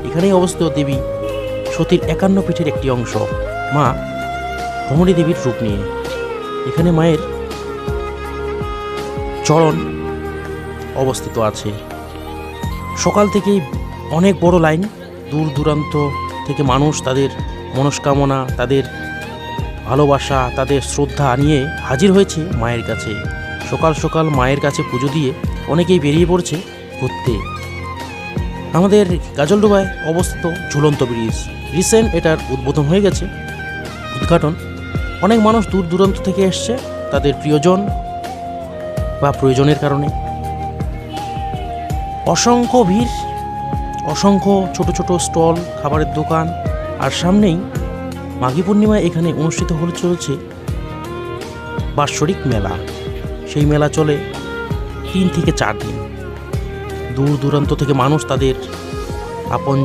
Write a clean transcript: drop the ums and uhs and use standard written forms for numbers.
এখানেই অবস্থিত দেবী সতীর 51 পীঠের একটি অংশ, মা ভ্রমরী দেবীর রূপ নিয়ে। এখানে মায়ের চরণ অবস্থিত আছে। সকাল থেকেই অনেক বড় লাইন, দূর দূরান্ত থেকে মানুষ তাদের মনস্কামনা, তাদের ভালোবাসা, তাদের শ্রদ্ধা নিয়ে হাজির হয়েছে মায়ের কাছে। সকাল সকাল মায়ের কাছে পুজো দিয়ে অনেকেই বেরিয়ে পড়ছে ঘুরতে। আমাদের গাজলডোবায় অবস্থিত ঝুলন্ত ব্রিজ, রিসেন্ট এটার উদ্বোধন হয়ে গেছে, উদ্ঘাটন। অনেক মানুষ দূর দূরান্ত থেকে এসছে তাদের প্রিয়জন বা প্রয়োজনের কারণে। অসংখ্য ভিড়, অসংখ্য ছোট ছোট স্টল, খাবারের দোকান, আর সামনেই মাঘী পূর্ণিমায় এখানে অনুষ্ঠিত হতে চলেছে বাৎসরিক মেলা। সেই মেলা চলে 3 থেকে 4 দিন। দূর দূরান্ত থেকে মানুষ তাদের আপন